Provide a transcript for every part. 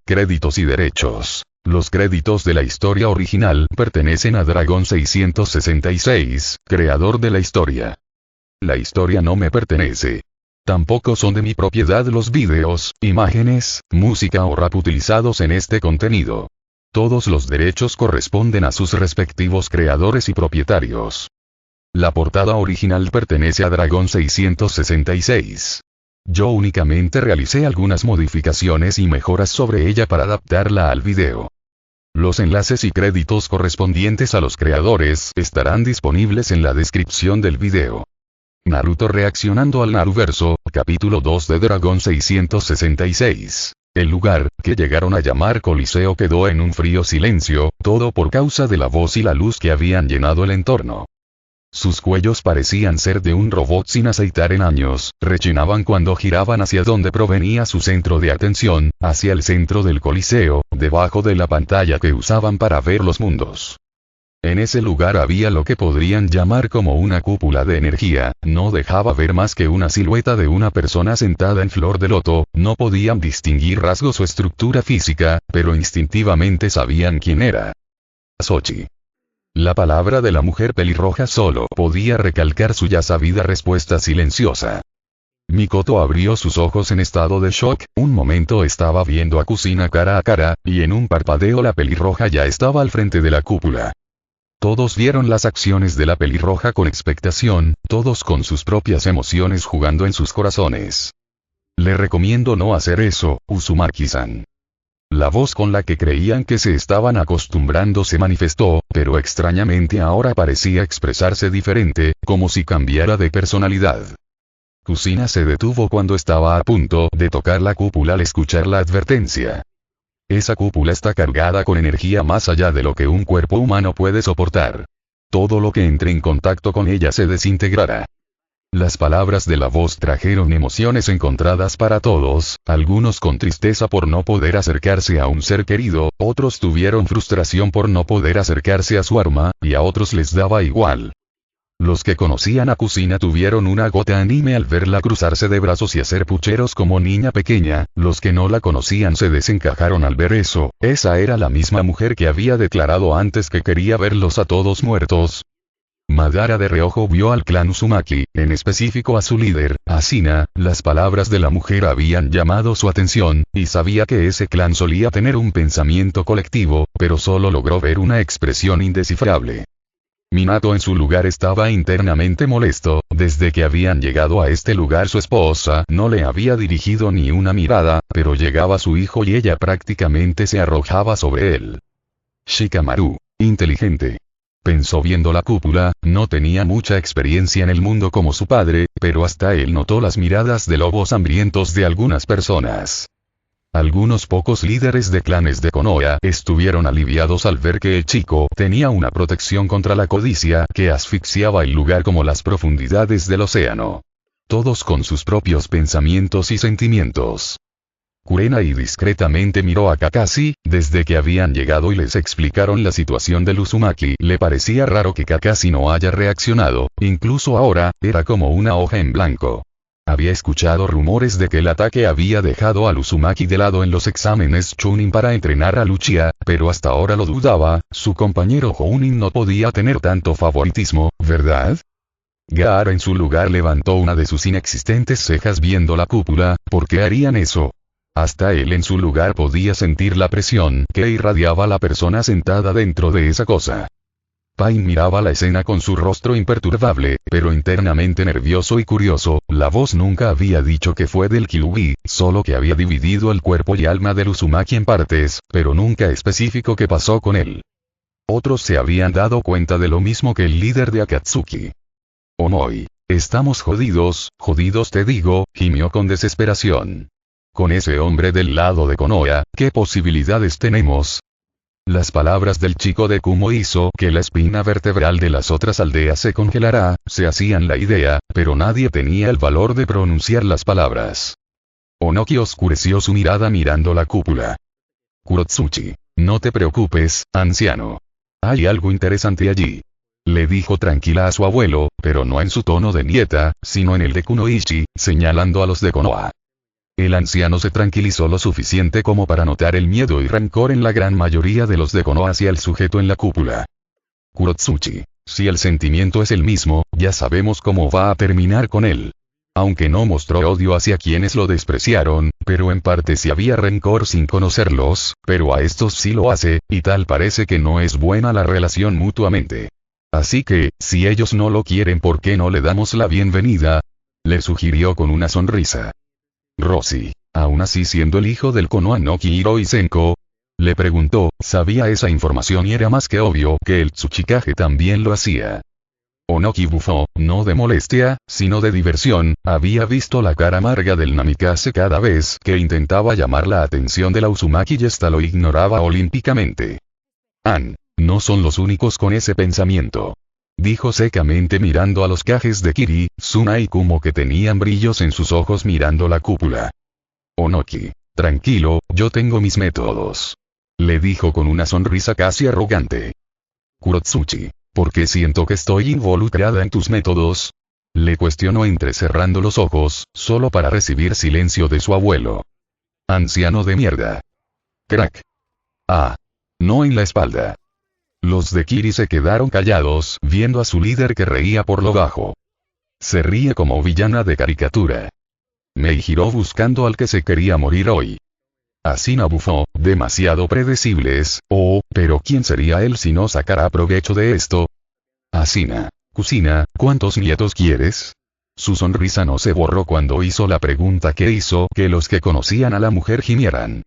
Créditos y derechos. Los créditos de la historia original pertenecen a Dragon 666, creador de la historia. La historia no me pertenece. Tampoco son de mi propiedad los vídeos, imágenes, música o rap utilizados en este contenido. Todos los derechos corresponden a sus respectivos creadores y propietarios. La portada original pertenece a Dragon 666. Yo únicamente realicé algunas modificaciones y mejoras sobre ella para adaptarla al video. Los enlaces y créditos correspondientes a los creadores estarán disponibles en la descripción del video. Naruto reaccionando al Naruverso, capítulo 2 de Dragon 666. El lugar, que llegaron a llamar Coliseo, quedó en un frío silencio, todo por causa de la voz y la luz que habían llenado el entorno. Sus cuellos parecían ser de un robot sin aceitar en años, rechinaban cuando giraban hacia donde provenía su centro de atención, hacia el centro del Coliseo, debajo de la pantalla que usaban para ver los mundos. En ese lugar había lo que podrían llamar como una cúpula de energía, no dejaba ver más que una silueta de una persona sentada en flor de loto, no podían distinguir rasgos o estructura física, pero instintivamente sabían quién era. Sochi. La palabra de la mujer pelirroja solo podía recalcar su ya sabida respuesta silenciosa. Mikoto abrió sus ojos en estado de shock, un momento estaba viendo a Kusina cara a cara, y en un parpadeo la pelirroja ya estaba al frente de la cúpula. Todos vieron las acciones de la pelirroja con expectación, todos con sus propias emociones jugando en sus corazones. Le recomiendo no hacer eso, Uzumaki-san. La voz con la que creían que se estaban acostumbrando se manifestó, pero extrañamente ahora parecía expresarse diferente, como si cambiara de personalidad. Kusina se detuvo cuando estaba a punto de tocar la cúpula al escuchar la advertencia. Esa cúpula está cargada con energía más allá de lo que un cuerpo humano puede soportar. Todo lo que entre en contacto con ella se desintegrará. Las palabras de la voz trajeron emociones encontradas para todos, algunos con tristeza por no poder acercarse a un ser querido, otros tuvieron frustración por no poder acercarse a su arma, y a otros les daba igual. Los que conocían a Kusina tuvieron una gota anime al verla cruzarse de brazos y hacer pucheros como niña pequeña, los que no la conocían se desencajaron al ver eso, esa era la misma mujer que había declarado antes que quería verlos a todos muertos. Madara de reojo vio al clan Uzumaki, en específico a su líder, Asina, las palabras de la mujer habían llamado su atención, y sabía que ese clan solía tener un pensamiento colectivo, pero solo logró ver una expresión indescifrable. Minato en su lugar estaba internamente molesto, desde que habían llegado a este lugar su esposa no le había dirigido ni una mirada, pero llegaba su hijo y ella prácticamente se arrojaba sobre él. Shikamaru, inteligente. Pensó viendo la cúpula, no tenía mucha experiencia en el mundo como su padre, pero hasta él notó las miradas de lobos hambrientos de algunas personas. Algunos pocos líderes de clanes de Konoha estuvieron aliviados al ver que el chico tenía una protección contra la codicia que asfixiaba el lugar como las profundidades del océano. Todos con sus propios pensamientos y sentimientos. Kurenai discretamente miró a Kakashi, desde que habían llegado y les explicaron la situación del Uzumaki. Le parecía raro que Kakashi no haya reaccionado, incluso ahora, era como una hoja en blanco. Había escuchado rumores de que el ataque había dejado al Uzumaki de lado en los exámenes Chunin para entrenar a Luchia, pero hasta ahora lo dudaba, su compañero Jounin no podía tener tanto favoritismo, ¿verdad? Gaara en su lugar levantó una de sus inexistentes cejas viendo la cúpula, ¿por qué harían eso? Hasta él en su lugar podía sentir la presión que irradiaba la persona sentada dentro de esa cosa. Pain miraba la escena con su rostro imperturbable, pero internamente nervioso y curioso, la voz nunca había dicho que fue del Kyuubi, solo que había dividido el cuerpo y alma del Uzumaki en partes, pero nunca especificó qué pasó con él. Otros se habían dado cuenta de lo mismo que el líder de Akatsuki. Omoi. Estamos jodidos te digo, gimió con desesperación. Con ese hombre del lado de Konoha, ¿qué posibilidades tenemos? Las palabras del chico de Kumo hizo que la espina vertebral de las otras aldeas se congelara, se hacían la idea, pero nadie tenía el valor de pronunciar las palabras. Onoki oscureció su mirada mirando la cúpula. Kurotsuchi. No te preocupes, anciano. Hay algo interesante allí. Le dijo tranquila a su abuelo, pero no en su tono de nieta, sino en el de Kunoichi, señalando a los de Konoha. El anciano se tranquilizó lo suficiente como para notar el miedo y rencor en la gran mayoría de los de Konoha hacia el sujeto en la cúpula. Kurotsuchi, si el sentimiento es el mismo, ya sabemos cómo va a terminar con él. Aunque no mostró odio hacia quienes lo despreciaron, pero en parte sí había rencor sin conocerlos, pero a estos sí lo hace, y tal parece que no es buena la relación mutuamente. Así que, si ellos no lo quieren, ¿por qué no le damos la bienvenida? Le sugirió con una sonrisa. Rossi, aún así siendo el hijo del Konoha no Kiroi Senko, le preguntó, sabía esa información y era más que obvio que el Tsuchikage también lo hacía. Onoki bufó, no de molestia, sino de diversión, había visto la cara amarga del Namikaze cada vez que intentaba llamar la atención de la Uzumaki y esta lo ignoraba olímpicamente. No son los únicos con ese pensamiento. Dijo secamente mirando a los Kages de Kiri, Tsuna y Kumo que tenían brillos en sus ojos mirando la cúpula. Onoki, tranquilo, yo tengo mis métodos. Le dijo con una sonrisa casi arrogante. Kurotsuchi, ¿por qué siento que estoy involucrada en tus métodos? Le cuestionó entrecerrando los ojos, solo para recibir silencio de su abuelo. Anciano de mierda. Crack. No en la espalda. Los de Kiri se quedaron callados, viendo a su líder que reía por lo bajo. Se ríe como villana de caricatura. Mei giró buscando al que se quería morir hoy. Asina bufó, demasiado predecibles, pero ¿quién sería él si no sacará provecho de esto? Asina, Kusina, ¿cuántos nietos quieres? Su sonrisa no se borró cuando hizo la pregunta que hizo que los que conocían a la mujer gimieran.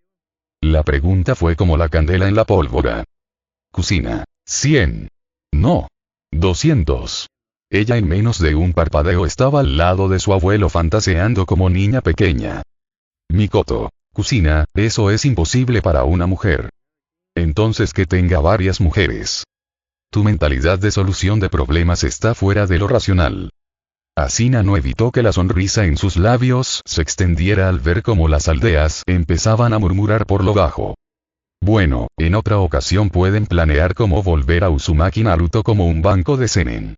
La pregunta fue como la candela en la pólvora. Kusina, 100. No. 200. Ella en menos de un parpadeo estaba al lado de su abuelo fantaseando como niña pequeña. Mikoto, Kusina, eso es imposible para una mujer. Entonces que tenga varias mujeres. Tu mentalidad de solución de problemas está fuera de lo racional. Asina no evitó que la sonrisa en sus labios se extendiera al ver cómo las aldeas empezaban a murmurar por lo bajo. Bueno, en otra ocasión pueden planear cómo volver a Uzumaki Naruto como un banco de seinen.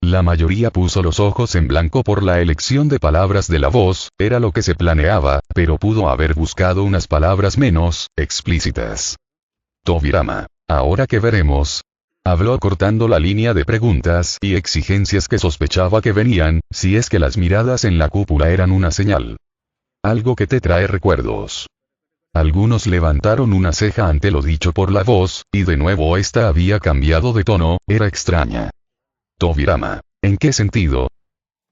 La mayoría puso los ojos en blanco por la elección de palabras de la voz, era lo que se planeaba, pero pudo haber buscado unas palabras menos explícitas. Tobirama, ahora que veremos. Habló cortando la línea de preguntas y exigencias que sospechaba que venían, si es que las miradas en la cúpula eran una señal. Algo que te trae recuerdos. Algunos levantaron una ceja ante lo dicho por la voz, y de nuevo esta había cambiado de tono, era extraña. Tobirama, ¿en qué sentido?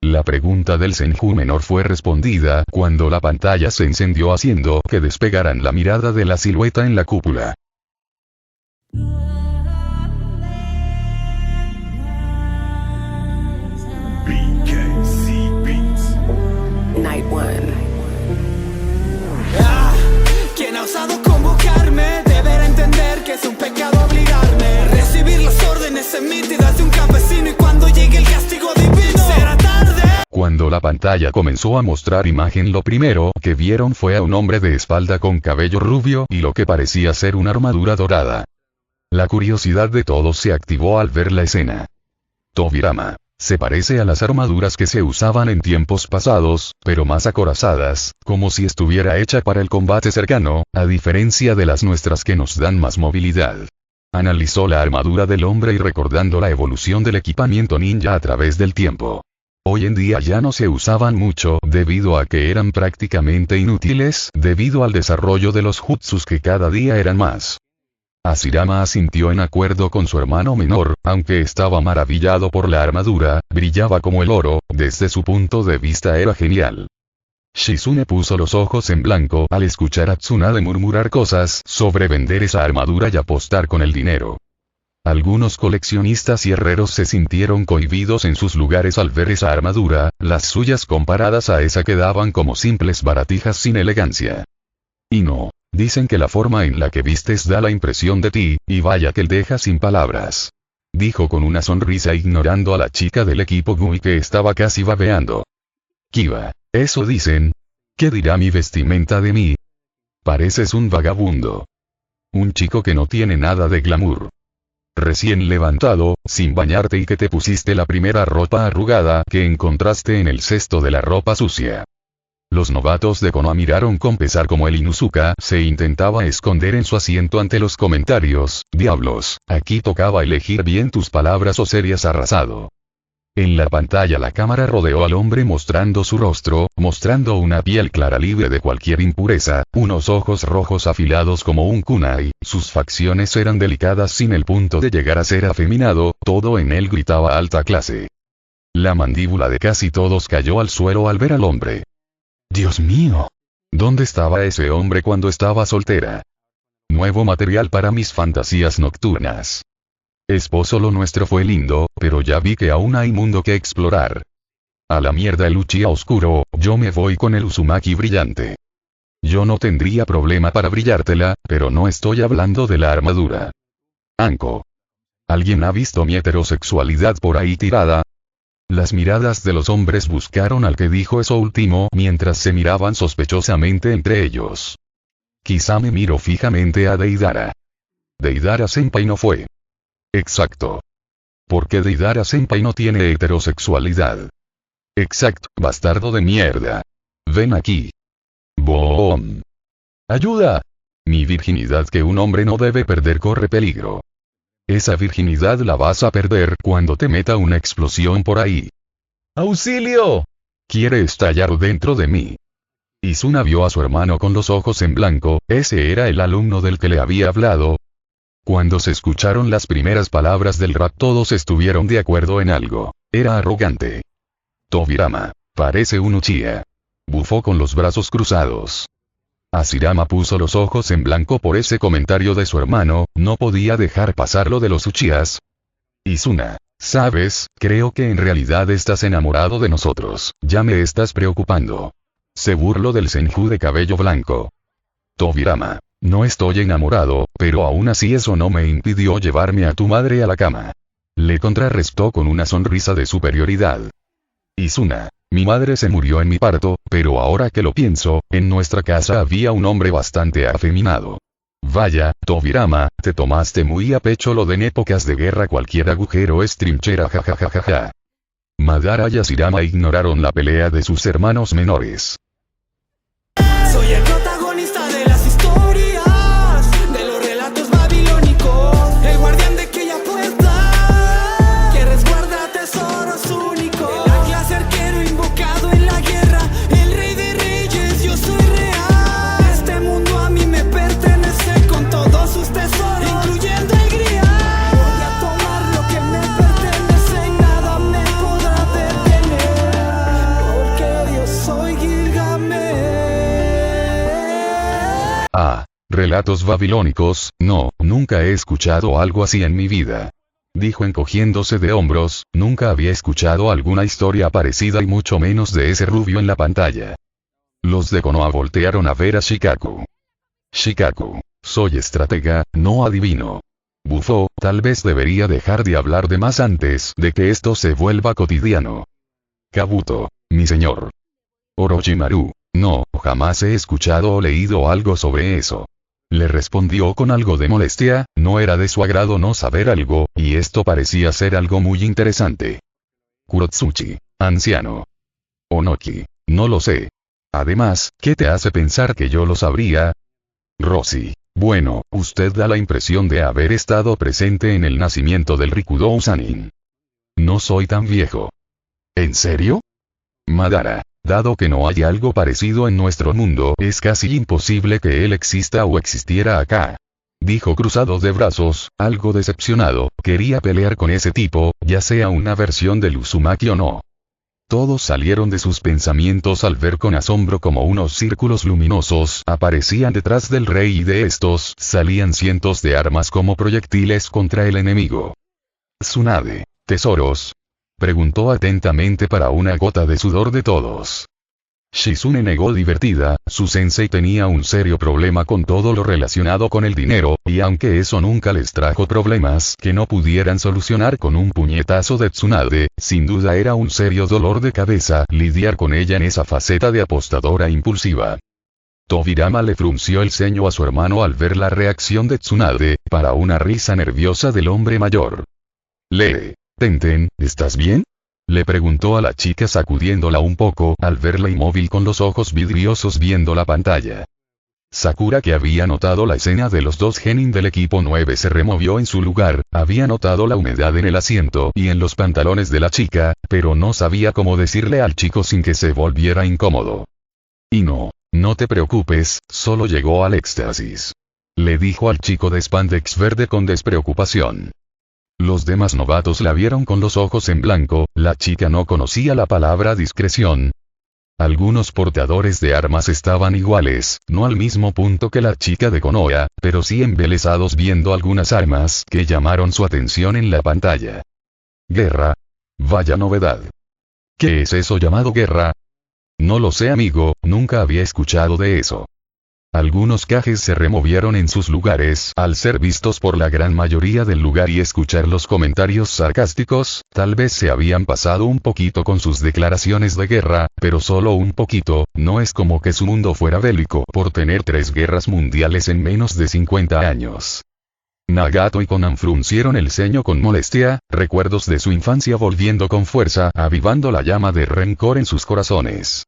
La pregunta del Senju menor fue respondida cuando la pantalla se encendió haciendo que despegaran la mirada de la silueta en la cúpula. Night One. Quien ha osado convocarme deberá entender que es un pecado obligarme. Recibir las órdenes emitidas de un campesino y cuando llegue el castigo divino será tarde. Cuando la pantalla comenzó a mostrar imagen, lo primero que vieron fue a un hombre de espalda con cabello rubio y lo que parecía ser una armadura dorada. La curiosidad de todos se activó al ver la escena. Tobirama. Se parece a las armaduras que se usaban en tiempos pasados, pero más acorazadas, como si estuviera hecha para el combate cercano, a diferencia de las nuestras que nos dan más movilidad. Analizó la armadura del hombre y recordando la evolución del equipamiento ninja a través del tiempo. Hoy en día ya no se usaban mucho debido a que eran prácticamente inútiles debido al desarrollo de los jutsus que cada día eran más. Hashirama asintió en acuerdo con su hermano menor, aunque estaba maravillado por la armadura, brillaba como el oro, desde su punto de vista era genial. Shizune puso los ojos en blanco al escuchar a Tsunade murmurar cosas sobre vender esa armadura y apostar con el dinero. Algunos coleccionistas y herreros se sintieron cohibidos en sus lugares al ver esa armadura, las suyas comparadas a esa quedaban como simples baratijas sin elegancia. Y no. Dicen que la forma en la que vistes da la impresión de ti, y vaya que deja sin palabras. Dijo con una sonrisa ignorando a la chica del equipo Gui que estaba casi babeando. Kiba, ¿eso dicen? ¿Qué dirá mi vestimenta de mí? Pareces un vagabundo. Un chico que no tiene nada de glamour. Recién levantado, sin bañarte y que te pusiste la primera ropa arrugada que encontraste en el cesto de la ropa sucia. Los novatos de Konoha miraron con pesar como el Inuzuka se intentaba esconder en su asiento ante los comentarios. Diablos, aquí tocaba elegir bien tus palabras o serías arrasado. En la pantalla la cámara rodeó al hombre mostrando su rostro, mostrando una piel clara libre de cualquier impureza, unos ojos rojos afilados como un kunai, sus facciones eran delicadas sin el punto de llegar a ser afeminado, todo en él gritaba alta clase. La mandíbula de casi todos cayó al suelo al ver al hombre. Dios mío. ¿Dónde estaba ese hombre cuando estaba soltera? Nuevo material para mis fantasías nocturnas. Esposo, lo nuestro fue lindo, pero ya vi que aún hay mundo que explorar. A la mierda el Uchiha oscuro, yo me voy con el Uzumaki brillante. Yo no tendría problema para brillártela, pero no estoy hablando de la armadura. Anko. ¿Alguien ha visto mi heterosexualidad por ahí tirada? Las miradas de los hombres buscaron al que dijo eso último mientras se miraban sospechosamente entre ellos. Quizá me miro fijamente a Deidara. Deidara-senpai no fue. Exacto. Porque Deidara-senpai no tiene heterosexualidad. Exacto, bastardo de mierda. Ven aquí. Boom. ¡Ayuda! Mi virginidad que un hombre no debe perder corre peligro. Esa virginidad la vas a perder cuando te meta una explosión por ahí. ¡Auxilio! Quiere estallar dentro de mí. Izuna vio a su hermano con los ojos en blanco, ese era el alumno del que le había hablado. Cuando se escucharon las primeras palabras del rap todos estuvieron de acuerdo en algo. Era arrogante. Tobirama. Parece un Uchiha. Bufó con los brazos cruzados. Hashirama puso los ojos en blanco por ese comentario de su hermano, no podía dejar pasar lo de los Uchihas. Izuna. Sabes, creo que en realidad estás enamorado de nosotros, ya me estás preocupando. Se burló del Senju de cabello blanco. Tobirama. No estoy enamorado, pero aún así eso no me impidió llevarme a tu madre a la cama. Le contrarrestó con una sonrisa de superioridad. Izuna. Mi madre se murió en mi parto, pero ahora que lo pienso, en nuestra casa había un hombre bastante afeminado. Vaya, Tobirama, te tomaste muy a pecho lo de en épocas de guerra cualquier agujero es trinchera jajajajaja. Madara y Hashirama ignoraron la pelea de sus hermanos menores. Soy el protagonista de las historias, de los relatos babilónicos, el guardián de aquella puerta, que resguarda tesoros únicos. La clase arquero invocado en la guerra, el rey de reyes, yo soy real. Este mundo a mí me pertenece con todos sus tesoros, incluyendo el grial. Voy a tomar lo que me pertenece y nada me podrá detener, porque yo soy Gilgamesh. Ah, relatos babilónicos, no, nunca he escuchado algo así en mi vida. Dijo encogiéndose de hombros, nunca había escuchado alguna historia parecida y mucho menos de ese rubio en la pantalla. Los de Konoha voltearon a ver a Shikaku. Shikaku, soy estratega, no adivino. Bufó, tal vez debería dejar de hablar de más antes de que esto se vuelva cotidiano. Kabuto, mi señor. Orochimaru, no, jamás he escuchado o leído algo sobre eso. Le respondió con algo de molestia, no era de su agrado no saber algo, y esto parecía ser algo muy interesante. Kurotsuchi, anciano. Onoki, no lo sé. Además, ¿qué te hace pensar que yo lo sabría? Rossi, bueno, usted da la impresión de haber estado presente en el nacimiento del Rikudo Sanin. No soy tan viejo. ¿En serio? Madara. Dado que no hay algo parecido en nuestro mundo, es casi imposible que él exista o existiera acá. Dijo cruzado de brazos, algo decepcionado, quería pelear con ese tipo, ya sea una versión del Uzumaki o no. Todos salieron de sus pensamientos al ver con asombro como unos círculos luminosos aparecían detrás del rey y de estos salían cientos de armas como proyectiles contra el enemigo. Tsunade, ¿tesoros? Preguntó atentamente para una gota de sudor de todos. Shizune negó divertida, su sensei tenía un serio problema con todo lo relacionado con el dinero, y aunque eso nunca les trajo problemas que no pudieran solucionar con un puñetazo de Tsunade, sin duda era un serio dolor de cabeza lidiar con ella en esa faceta de apostadora impulsiva. Tobirama le frunció el ceño a su hermano al ver la reacción de Tsunade, para una risa nerviosa del hombre mayor. Tenten, ¿estás bien? Le preguntó a la chica sacudiéndola un poco al verla inmóvil con los ojos vidriosos viendo la pantalla. Sakura, que había notado la escena de los dos genin del equipo 9, se removió en su lugar, había notado la humedad en el asiento y en los pantalones de la chica, pero no sabía cómo decirle al chico sin que se volviera incómodo. Y no te preocupes, solo llegó al éxtasis. Le dijo al chico de spandex verde con despreocupación. Los demás novatos la vieron con los ojos en blanco, la chica no conocía la palabra discreción. Algunos portadores de armas estaban iguales, no al mismo punto que la chica de Konoha, pero sí embelesados viendo algunas armas que llamaron su atención en la pantalla. Guerra. Vaya novedad. ¿Qué es eso llamado guerra? No lo sé, amigo, nunca había escuchado de eso. Algunos cajes se removieron en sus lugares al ser vistos por la gran mayoría del lugar y escuchar los comentarios sarcásticos, tal vez se habían pasado un poquito con sus declaraciones de guerra, pero solo un poquito, no es como que su mundo fuera bélico por tener 3 guerras mundiales en menos de 50 años. Nagato y Konan fruncieron el ceño con molestia, recuerdos de su infancia volviendo con fuerza, avivando la llama de rencor en sus corazones.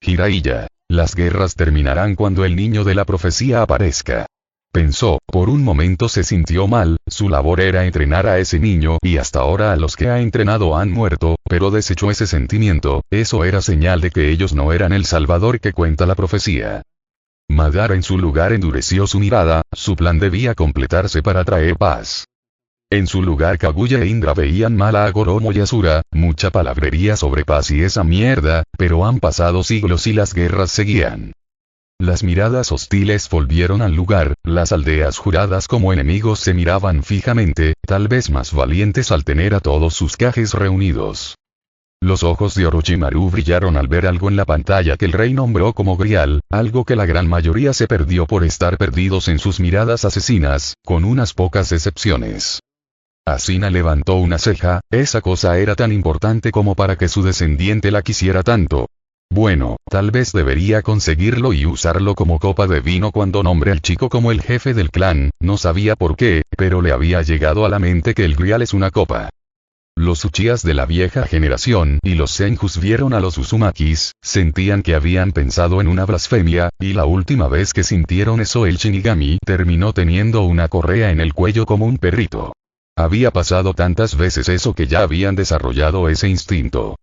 Jiraiya. Las guerras terminarán cuando el niño de la profecía aparezca. Pensó, por un momento se sintió mal, su labor era entrenar a ese niño y hasta ahora a los que ha entrenado han muerto, pero desechó ese sentimiento, eso era señal de que ellos no eran el salvador que cuenta la profecía. Madara en su lugar endureció su mirada, su plan debía completarse para traer paz. En su lugar Kaguya e Indra veían mal a Goromo y Asura, mucha palabrería sobre paz y esa mierda, pero han pasado siglos y las guerras seguían. Las miradas hostiles volvieron al lugar, las aldeas juradas como enemigos se miraban fijamente, tal vez más valientes al tener a todos sus cajes reunidos. Los ojos de Orochimaru brillaron al ver algo en la pantalla que el rey nombró como Grial, algo que la gran mayoría se perdió por estar perdidos en sus miradas asesinas, con unas pocas excepciones. Asuna levantó una ceja, esa cosa era tan importante como para que su descendiente la quisiera tanto. Bueno, tal vez debería conseguirlo y usarlo como copa de vino cuando nombre al chico como el jefe del clan, no sabía por qué, pero le había llegado a la mente que el Grial es una copa. Los Uchihas de la vieja generación y los Senjus vieron a los Uzumakis, sentían que habían pensado en una blasfemia, y la última vez que sintieron eso el Shinigami terminó teniendo una correa en el cuello como un perrito. Había pasado tantas veces eso que ya habían desarrollado ese instinto.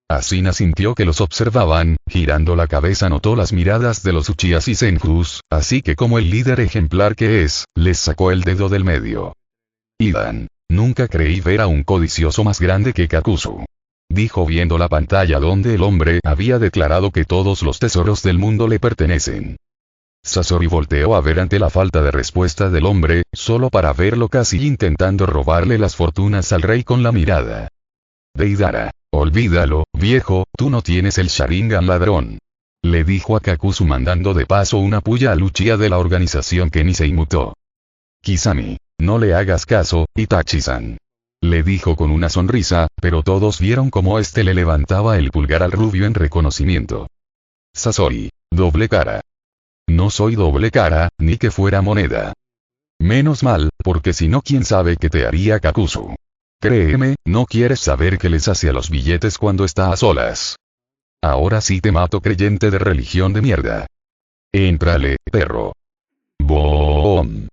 Asuna sintió que los observaban, girando la cabeza notó las miradas de los Uchihas y Senjus, así que como el líder ejemplar que es, les sacó el dedo del medio. Idan. Nunca creí ver a un codicioso más grande que Kakuzu. Dijo viendo la pantalla donde el hombre había declarado que todos los tesoros del mundo le pertenecen. Sasori volteó a ver ante la falta de respuesta del hombre, solo para verlo casi intentando robarle las fortunas al rey con la mirada. Deidara. Olvídalo, viejo, tú no tienes el Sharingan ladrón. Le dijo a Kakuzu mandando de paso una puya al Uchiha de la organización que ni se inmutó. Kisame. No le hagas caso, Itachi-san. Le dijo con una sonrisa, pero todos vieron cómo este le levantaba el pulgar al rubio en reconocimiento. Sasori. Doble cara. No soy doble cara, ni que fuera moneda. Menos mal, porque si no quién sabe qué te haría Kakuzu. Créeme, no quieres saber qué les hace a los billetes cuando está a solas. Ahora sí te mato, creyente de religión de mierda. Éntrale, perro. Boom.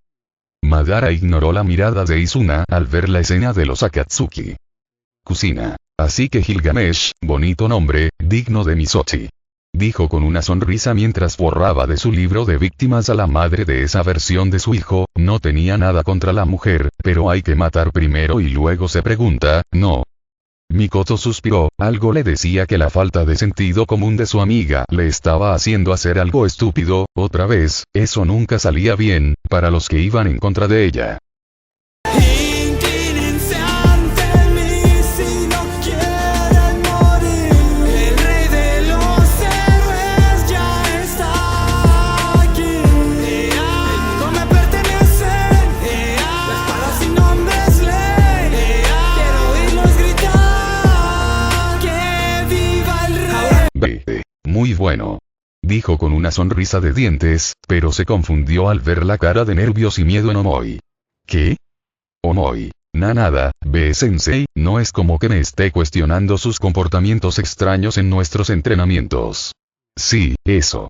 Madara ignoró la mirada de Izuna al ver la escena de los Akatsuki. Kusina. Así que Gilgamesh, bonito nombre, digno de Misochi. Dijo con una sonrisa mientras borraba de su libro de víctimas a la madre de esa versión de su hijo, no tenía nada contra la mujer, pero hay que matar primero y luego se pregunta, ¿no? Mikoto suspiró, algo le decía que la falta de sentido común de su amiga le estaba haciendo hacer algo estúpido, otra vez, eso nunca salía bien, para los que iban en contra de ella. Inclínense ante mí si no quieren morir. El rey de los héroes ya está aquí. El mundo me pertenece. La espada sin nombre es ley. Quiero oírlos gritar que viva el rey. Muy bueno. Dijo con una sonrisa de dientes, pero se confundió al ver la cara de nervios y miedo en Omoi. ¿Qué? Omoi. Nada, ve sensei, no es como que me esté cuestionando sus comportamientos extraños en nuestros entrenamientos. Sí, eso.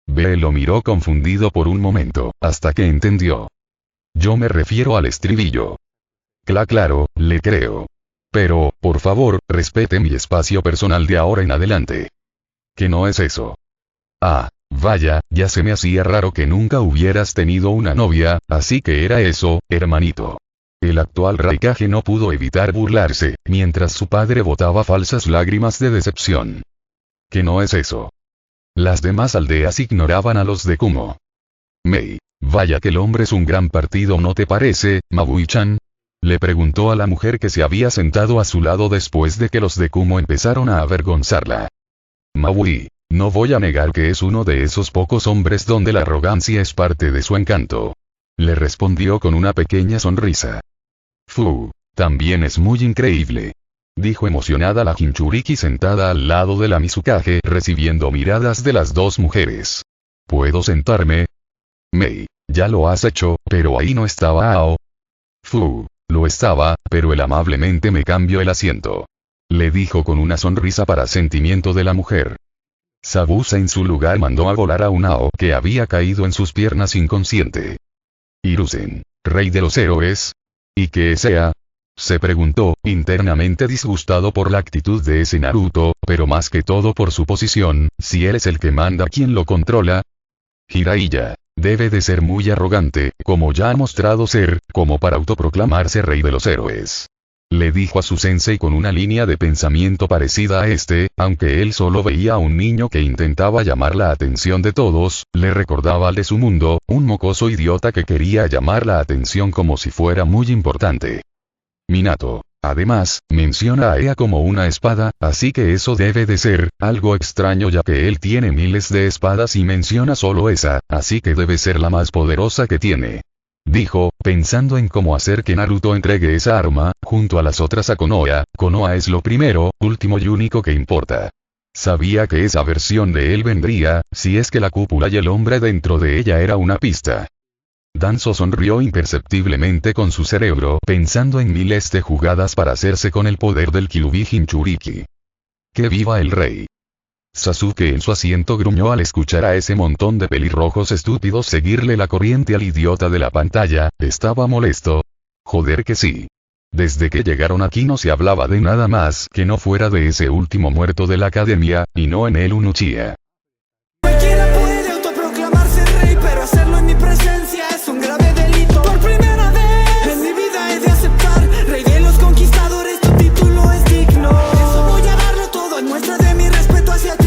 Be lo miró confundido por un momento, hasta que entendió. Yo me refiero al estribillo. Claro, le creo. Pero, por favor, respete mi espacio personal de ahora en adelante. ¿Qué no es eso? Ah, vaya, ya se me hacía raro que nunca hubieras tenido una novia, así que era eso, hermanito. El actual Raikage no pudo evitar burlarse, mientras su padre botaba falsas lágrimas de decepción. ¿Qué no es eso? Las demás aldeas ignoraban a los de Kumo. Mei, vaya que el hombre es un gran partido, ¿no te parece, Mabui-chan? Le preguntó a la mujer que se había sentado a su lado después de que los de Kumo empezaron a avergonzarla. Mabui, no voy a negar que es uno de esos pocos hombres donde la arrogancia es parte de su encanto. Le respondió con una pequeña sonrisa. También es muy increíble. Dijo emocionada la Jinchuriki sentada al lado de la Mizukage recibiendo miradas de las dos mujeres. ¿Puedo sentarme? Mei, ya lo has hecho, pero ahí no estaba Ao. Lo estaba, pero él amablemente me cambió el asiento. Le dijo con una sonrisa para sentimiento de la mujer. Sabusa en su lugar mandó a volar a un Ao que había caído en sus piernas inconsciente. Hiruzen, rey de los héroes. ¿Y qué sea? Se preguntó, internamente disgustado por la actitud de ese Naruto, pero más que todo por su posición, si él es el que manda, ¿quién lo controla? Jiraiya. Debe de ser muy arrogante, como ya ha mostrado ser, como para autoproclamarse rey de los héroes. Le dijo a su sensei con una línea de pensamiento parecida a este, aunque él solo veía a un niño que intentaba llamar la atención de todos, le recordaba al de su mundo, un mocoso idiota que quería llamar la atención como si fuera muy importante. Minato. Además, menciona a Ea como una espada, así que eso debe de ser algo extraño ya que él tiene miles de espadas y menciona solo esa, así que debe ser la más poderosa que tiene. Dijo, pensando en cómo hacer que Naruto entregue esa arma, junto a las otras a Konoha. Konoha es lo primero, último y único que importa. Sabía que esa versión de él vendría, si es que la cúpula y el hombre dentro de ella era una pista. Danzo sonrió imperceptiblemente con su cerebro, pensando en miles de jugadas para hacerse con el poder del Kyuubi Jinchuriki. ¡Que viva el rey! Sasuke en su asiento gruñó al escuchar a ese montón de pelirrojos estúpidos seguirle la corriente al idiota de la pantalla. ¿Estaba molesto? Joder que sí. Desde que llegaron aquí no se hablaba de nada más que no fuera de ese último muerto de la academia, y no en el Unuchiha. Cualquiera puede autoproclamarse rey, pero hacerlo en mi presencia es un grave delito. Por primera vez en mi vida he de aceptar, rey de los conquistadores, tu título es digno. Eso voy a darlo todo en muestra de mi respeto hacia ti.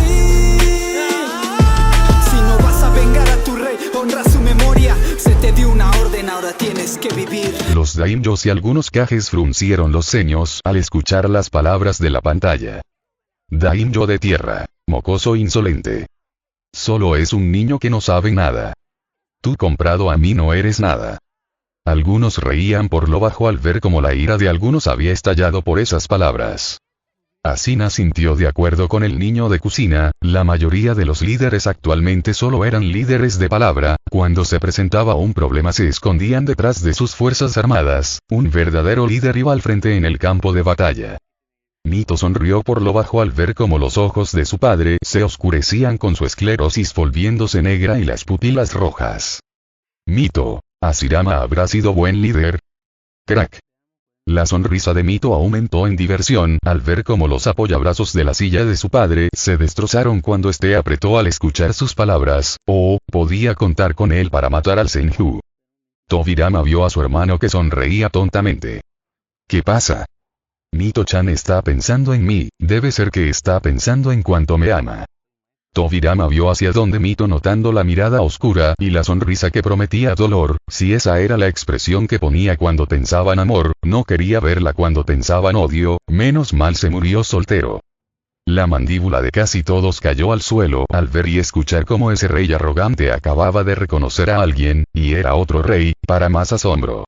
Si no vas a vengar a tu rey, honra su memoria. Se te dio una orden, ahora tienes que vivir. Los daimyos y algunos kages fruncieron los ceños al escuchar las palabras de la pantalla. Daimyo de tierra, mocoso insolente. Solo es un niño que no sabe nada. Tú comprado a mí no eres nada. Algunos reían por lo bajo al ver cómo la ira de algunos había estallado por esas palabras. Asina sintió de acuerdo con el niño de Kusina, la mayoría de los líderes actualmente solo eran líderes de palabra, cuando se presentaba un problema se escondían detrás de sus fuerzas armadas, un verdadero líder iba al frente en el campo de batalla. Mito sonrió por lo bajo al ver cómo los ojos de su padre se oscurecían con su esclerosis volviéndose negra y las pupilas rojas. Mito, ¿Hashirama habrá sido buen líder? Crack. La sonrisa de Mito aumentó en diversión al ver cómo los apoyabrazos de la silla de su padre se destrozaron cuando este apretó al escuchar sus palabras, podía contar con él para matar al Senju. Tobirama vio a su hermano que sonreía tontamente. ¿Qué pasa? Mito-chan está pensando en mí, debe ser que está pensando en cuánto me ama. Tobirama vio hacia donde Mito notando la mirada oscura y la sonrisa que prometía dolor, si esa era la expresión que ponía cuando pensaban amor, no quería verla cuando pensaban odio, menos mal se murió soltero. La mandíbula de casi todos cayó al suelo al ver y escuchar cómo ese rey arrogante acababa de reconocer a alguien, y era otro rey, para más asombro.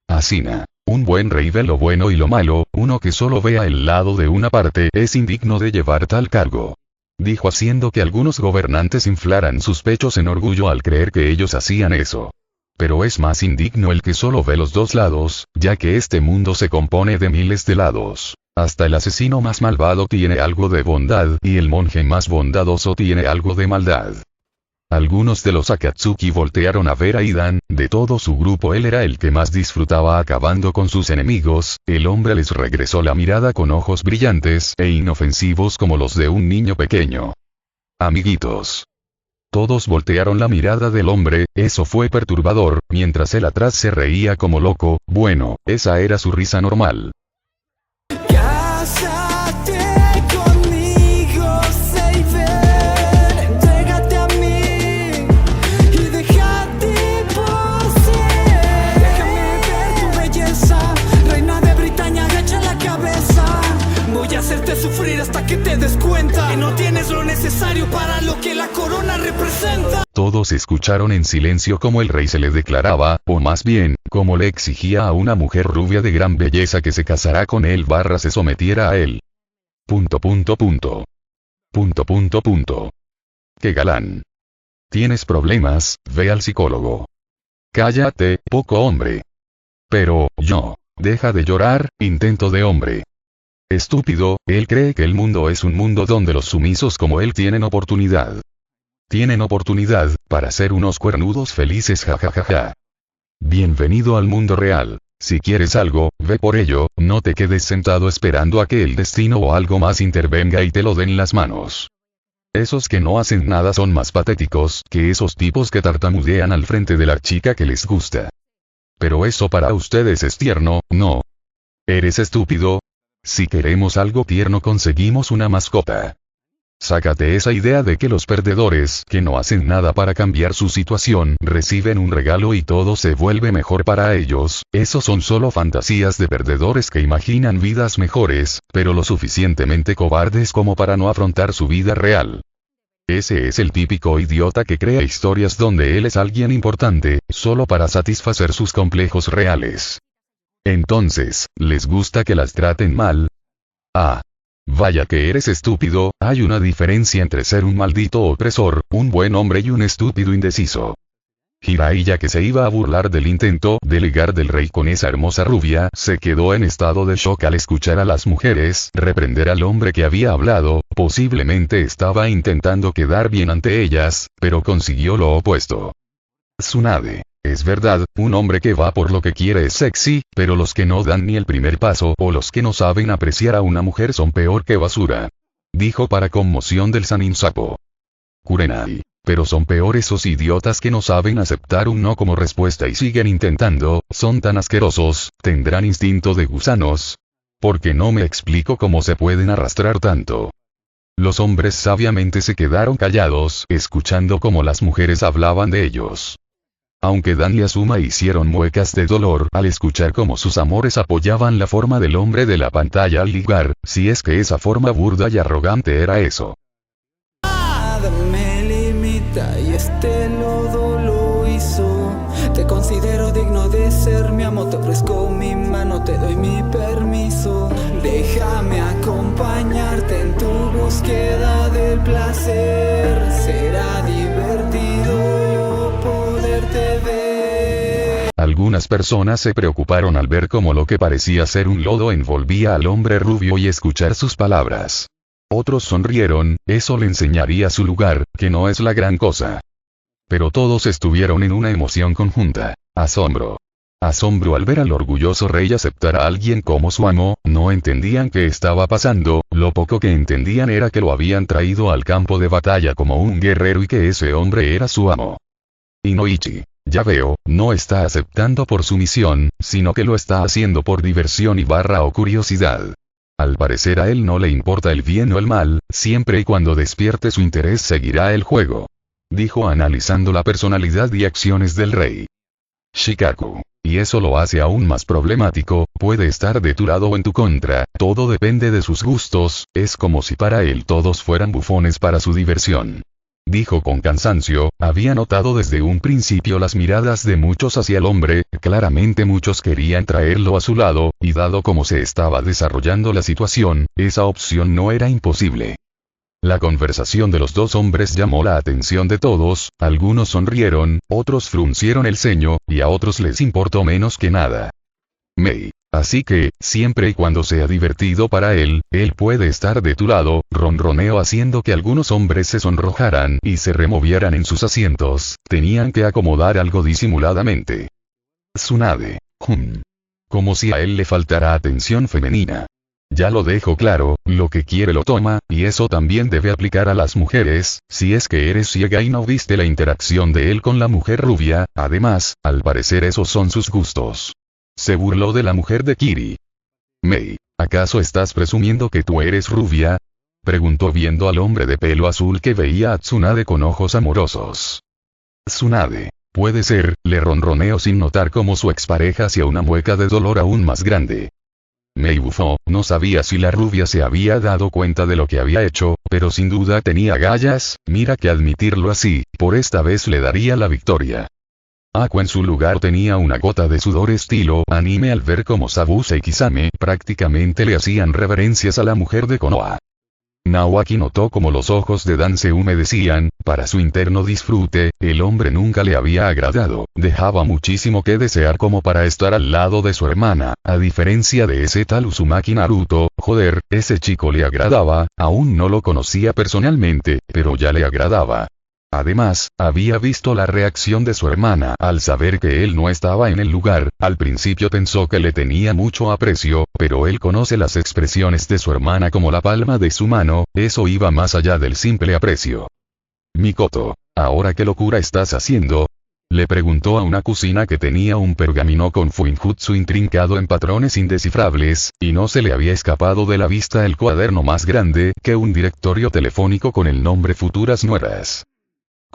Asina. Un buen rey ve lo bueno y lo malo, uno que solo vea el lado de una parte es indigno de llevar tal cargo. Dijo haciendo que algunos gobernantes inflaran sus pechos en orgullo al creer que ellos hacían eso. Pero es más indigno el que solo ve los dos lados, ya que este mundo se compone de miles de lados. Hasta el asesino más malvado tiene algo de bondad y el monje más bondadoso tiene algo de maldad. Algunos de los Akatsuki voltearon a ver a Idan, de todo su grupo él era el que más disfrutaba acabando con sus enemigos, el hombre les regresó la mirada con ojos brillantes e inofensivos como los de un niño pequeño. Amiguitos. Todos voltearon la mirada del hombre, eso fue perturbador, mientras él atrás se reía como loco, bueno, esa era su risa normal. Cásate conmigo, Seifer. Entrégate a mí y déjate poseer. Déjame ver tu belleza, reina de Britania, agacha la cabeza. Voy a hacerte sufrir hasta que te des cuenta que no tienes lo necesario para lo que la corona representa. Todos escucharon en silencio como el rey se le declaraba, o más bien, como le exigía a una mujer rubia de gran belleza que se casará con él / se sometiera a él. ... ¡Qué galán! ¿Tienes problemas? Ve al psicólogo. Cállate, poco hombre. Pero, yo. Deja de llorar, intento de hombre. Estúpido, él cree que el mundo es un mundo donde los sumisos como él tienen oportunidad. Tienen oportunidad, para ser unos cuernudos felices jajajaja. Bienvenido al mundo real. Si quieres algo, ve por ello, no te quedes sentado esperando a que el destino o algo más intervenga y te lo den las manos. Esos que no hacen nada son más patéticos que esos tipos que tartamudean al frente de la chica que les gusta. Pero eso para ustedes es tierno, ¿no? ¿Eres estúpido? Si queremos algo tierno conseguimos una mascota. Sácate esa idea de que los perdedores que no hacen nada para cambiar su situación reciben un regalo y todo se vuelve mejor para ellos, esos son solo fantasías de perdedores que imaginan vidas mejores, pero lo suficientemente cobardes como para no afrontar su vida real. Ese es el típico idiota que crea historias donde él es alguien importante, solo para satisfacer sus complejos reales. Entonces, ¿les gusta que las traten mal? Ah. Vaya que eres estúpido, hay una diferencia entre ser un maldito opresor, un buen hombre y un estúpido indeciso. Jiraiya, que se iba a burlar del intento de ligar del rey con esa hermosa rubia, se quedó en estado de shock al escuchar a las mujeres reprender al hombre que había hablado, posiblemente estaba intentando quedar bien ante ellas, pero consiguió lo opuesto. Tsunade. Es verdad, un hombre que va por lo que quiere es sexy, pero los que no dan ni el primer paso o los que no saben apreciar a una mujer son peor que basura. Dijo para conmoción del Sanin Sapo. Kurenai. Pero son peor esos idiotas que no saben aceptar un no como respuesta y siguen intentando, son tan asquerosos, tendrán instinto de gusanos. Porque no me explico cómo se pueden arrastrar tanto. Los hombres sabiamente se quedaron callados, escuchando cómo las mujeres hablaban de ellos. Aunque Dan y Asuma hicieron muecas de dolor al escuchar cómo sus amores apoyaban la forma del hombre de la pantalla al ligar, si es que esa forma burda y arrogante era eso. Nada me limita y este lodo lo hizo. Te considero digno de ser mi amo, te ofrezco mi mano, te doy mi permiso. Déjame acompañarte en tu búsqueda del placer. Será divertido poderte ver. Algunas personas se preocuparon al ver cómo lo que parecía ser un lodo envolvía al hombre rubio y escuchar sus palabras. Otros sonrieron, eso le enseñaría su lugar, que no es la gran cosa. Pero todos estuvieron en una emoción conjunta. Asombro. Asombro al ver al orgulloso rey aceptar a alguien como su amo, no entendían qué estaba pasando, lo poco que entendían era que lo habían traído al campo de batalla como un guerrero y que ese hombre era su amo. Inoichi. Ya veo, no está aceptando por sumisión, sino que lo está haciendo por diversión y o curiosidad. Al parecer a él no le importa el bien o el mal, siempre y cuando despierte su interés seguirá el juego. Dijo analizando la personalidad y acciones del rey. Shikaku. Y eso lo hace aún más problemático, puede estar de tu lado o en tu contra, todo depende de sus gustos, es como si para él todos fueran bufones para su diversión. Dijo con cansancio, había notado desde un principio las miradas de muchos hacia el hombre, claramente muchos querían traerlo a su lado, y dado cómo se estaba desarrollando la situación, esa opción no era imposible. La conversación de los dos hombres llamó la atención de todos, algunos sonrieron, otros fruncieron el ceño, y a otros les importó menos que nada. Mei. Así que, siempre y cuando sea divertido para él puede estar de tu lado, ronroneó haciendo que algunos hombres se sonrojaran y se removieran en sus asientos, tenían que acomodar algo disimuladamente. Tsunade. Como si a él le faltara atención femenina. Ya lo dejo claro, lo que quiere lo toma, y eso también debe aplicar a las mujeres, si es que eres ciega y no viste la interacción de él con la mujer rubia, además, al parecer esos son sus gustos. Se burló de la mujer de Kiri. Mei, ¿acaso estás presumiendo que tú eres rubia? Preguntó viendo al hombre de pelo azul que veía a Tsunade con ojos amorosos. Tsunade, puede ser, le ronroneó sin notar cómo su expareja hacía una mueca de dolor aún más grande. Mei bufó, no sabía si la rubia se había dado cuenta de lo que había hecho, pero sin duda tenía agallas, mira que admitirlo así, por esta vez le daría la victoria. Aqua en su lugar tenía una gota de sudor estilo anime al ver cómo Sabuse y Kisame prácticamente le hacían reverencias a la mujer de Konoha. Naoaki notó como los ojos de Dan se humedecían, para su interno disfrute, el hombre nunca le había agradado, dejaba muchísimo que desear como para estar al lado de su hermana, a diferencia de ese tal Uzumaki Naruto, joder, ese chico le agradaba, aún no lo conocía personalmente, pero ya le agradaba. Además, había visto la reacción de su hermana al saber que él no estaba en el lugar, al principio pensó que le tenía mucho aprecio, pero él conoce las expresiones de su hermana como la palma de su mano, eso iba más allá del simple aprecio. Mikoto, ¿ahora qué locura estás haciendo? Le preguntó a una cocina que tenía un pergamino con fuinjutsu intrincado en patrones indescifrables, y no se le había escapado de la vista el cuaderno más grande que un directorio telefónico con el nombre Futuras Nueras.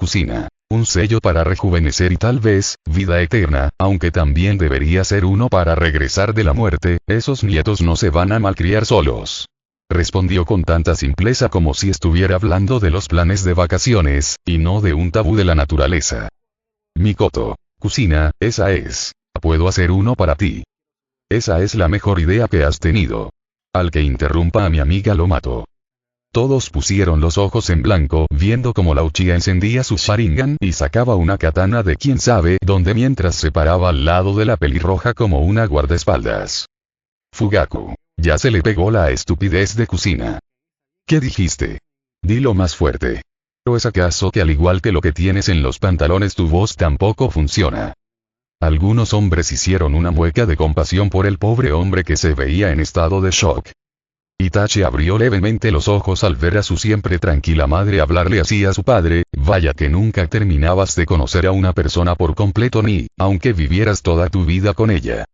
Cocina. Un sello para rejuvenecer y tal vez, vida eterna, aunque también debería ser uno para regresar de la muerte, esos nietos no se van a malcriar solos. Respondió con tanta simpleza como si estuviera hablando de los planes de vacaciones, y no de un tabú de la naturaleza. Mikoto. Cocina, esa es. Puedo hacer uno para ti. Esa es la mejor idea que has tenido. Al que interrumpa a mi amiga lo mato. Todos pusieron los ojos en blanco viendo cómo la Uchiha encendía su Sharingan y sacaba una katana de quién sabe dónde mientras se paraba al lado de la pelirroja como una guardaespaldas. Fugaku. Ya se le pegó la estupidez de cocina. ¿Qué dijiste? Dilo más fuerte. ¿O es acaso que al igual que lo que tienes en los pantalones tu voz tampoco funciona? Algunos hombres hicieron una mueca de compasión por el pobre hombre que se veía en estado de shock. Itachi abrió levemente los ojos al ver a su siempre tranquila madre hablarle así a su padre, vaya que nunca terminabas de conocer a una persona por completo ni, aunque vivieras toda tu vida con ella.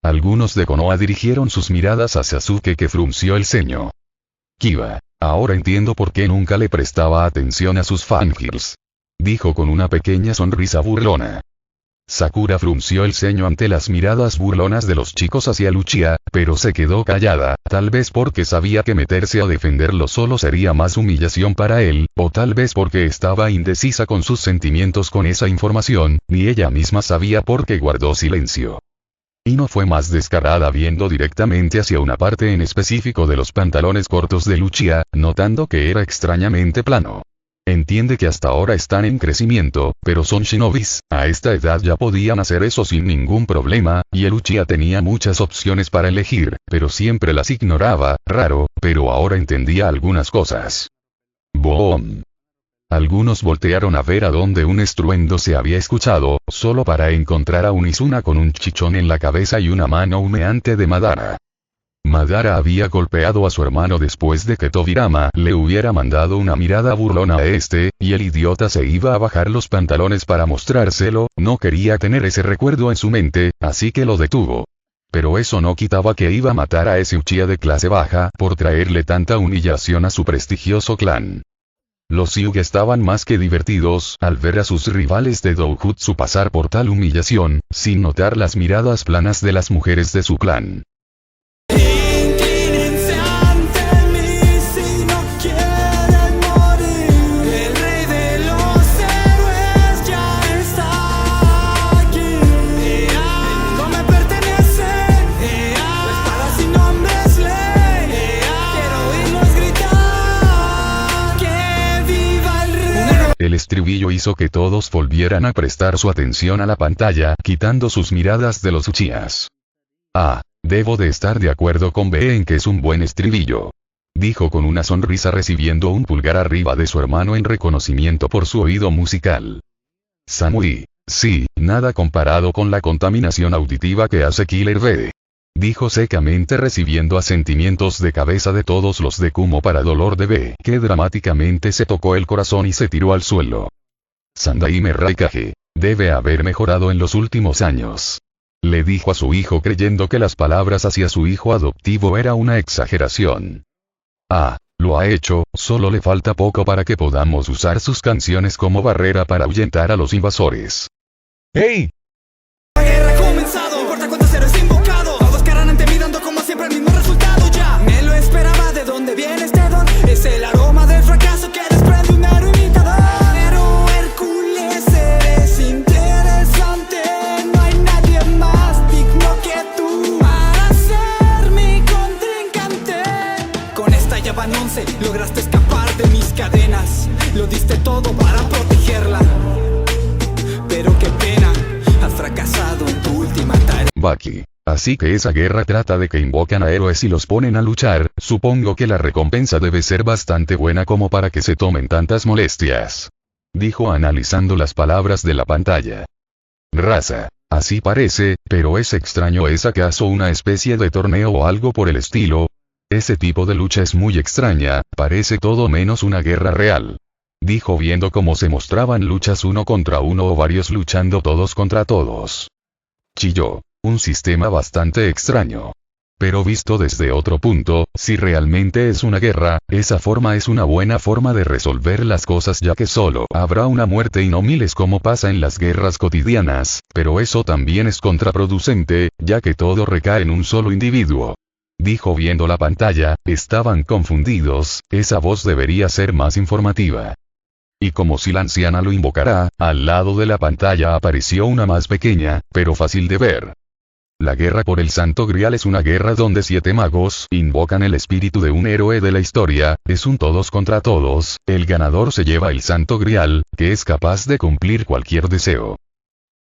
Algunos de Konoha dirigieron sus miradas hacia Sasuke que frunció el ceño. Kiba, ahora entiendo por qué nunca le prestaba atención a sus fangirls. Dijo con una pequeña sonrisa burlona. Sakura frunció el ceño ante las miradas burlonas de los chicos hacia Uchiha, pero se quedó callada, tal vez porque sabía que meterse a defenderlo solo sería más humillación para él, o tal vez porque estaba indecisa con sus sentimientos con esa información, ni ella misma sabía por qué guardó silencio. Y no fue más descarada viendo directamente hacia una parte en específico de los pantalones cortos de Uchiha, notando que era extrañamente plano. Entiende que hasta ahora están en crecimiento, pero son shinobis, a esta edad ya podían hacer eso sin ningún problema, y el Uchiha tenía muchas opciones para elegir, pero siempre las ignoraba, raro, pero ahora entendía algunas cosas. ¡Boom! Algunos voltearon a ver a dónde un estruendo se había escuchado, solo para encontrar a un Izuna con un chichón en la cabeza y una mano humeante de Madara. Madara había golpeado a su hermano después de que Tobirama le hubiera mandado una mirada burlona a este, y el idiota se iba a bajar los pantalones para mostrárselo, no quería tener ese recuerdo en su mente, así que lo detuvo. Pero eso no quitaba que iba a matar a ese Uchiha de clase baja por traerle tanta humillación a su prestigioso clan. Los Hyuga estaban más que divertidos al ver a sus rivales de Doujutsu pasar por tal humillación, sin notar las miradas planas de las mujeres de su clan. Inclínense ante mí si no quieren morir. El rey de los héroes ya está aquí. El mundo me pertenece. La espada sin nombre es ley. Quiero oírlos gritar. El estribillo hizo que todos volvieran a prestar su atención a la pantalla, quitando sus miradas de los Uchihas. Ah, debo de estar de acuerdo con B en que es un buen estribillo. Dijo con una sonrisa recibiendo un pulgar arriba de su hermano en reconocimiento por su oído musical. Samui, sí, nada comparado con la contaminación auditiva que hace Killer B. Dijo secamente recibiendo asentimientos de cabeza de todos los de Kumo para dolor de B, que dramáticamente se tocó el corazón y se tiró al suelo. Sandaime Raikage. Debe haber mejorado en los últimos años. Le dijo a su hijo creyendo que las palabras hacia su hijo adoptivo era una exageración. Ah, lo ha hecho, solo le falta poco para que podamos usar sus canciones como barrera para ahuyentar a los invasores. ¡Hey! La guerra ha comenzado, importa cuánto cero es invocado. Todos caerán ante mí dando como siempre el mismo resultado. Ya me lo esperaba, de dónde viene este don. Es el aroma del fracaso que desprende un héroe imitador. Pero Hércules eres interesante. No hay nadie más digno que tú para ser mi contrincante. Con esta ya van 11, lograste escapar de mis cadenas. Lo diste todo para protegerla. Pero qué pena, has fracasado en tu última tarea. Baki. Así que esa guerra trata de que invocan a héroes y los ponen a luchar, supongo que la recompensa debe ser bastante buena como para que se tomen tantas molestias. Dijo analizando las palabras de la pantalla. Raza. Así parece, pero es extraño, ¿es acaso una especie de torneo o algo por el estilo? Ese tipo de lucha es muy extraña, parece todo menos una guerra real. Dijo viendo cómo se mostraban luchas uno contra uno o varios luchando todos contra todos. Chilló. Un sistema bastante extraño. Pero visto desde otro punto, si realmente es una guerra, esa forma es una buena forma de resolver las cosas ya que solo habrá una muerte y no miles como pasa en las guerras cotidianas, pero eso también es contraproducente, ya que todo recae en un solo individuo. Dijo viendo la pantalla, estaban confundidos, esa voz debería ser más informativa. Y como si la anciana lo invocará, al lado de la pantalla apareció una más pequeña, pero fácil de ver. La guerra por el Santo Grial es una guerra donde 7 magos invocan el espíritu de un héroe de la historia, es un todos contra todos, el ganador se lleva el Santo Grial, que es capaz de cumplir cualquier deseo.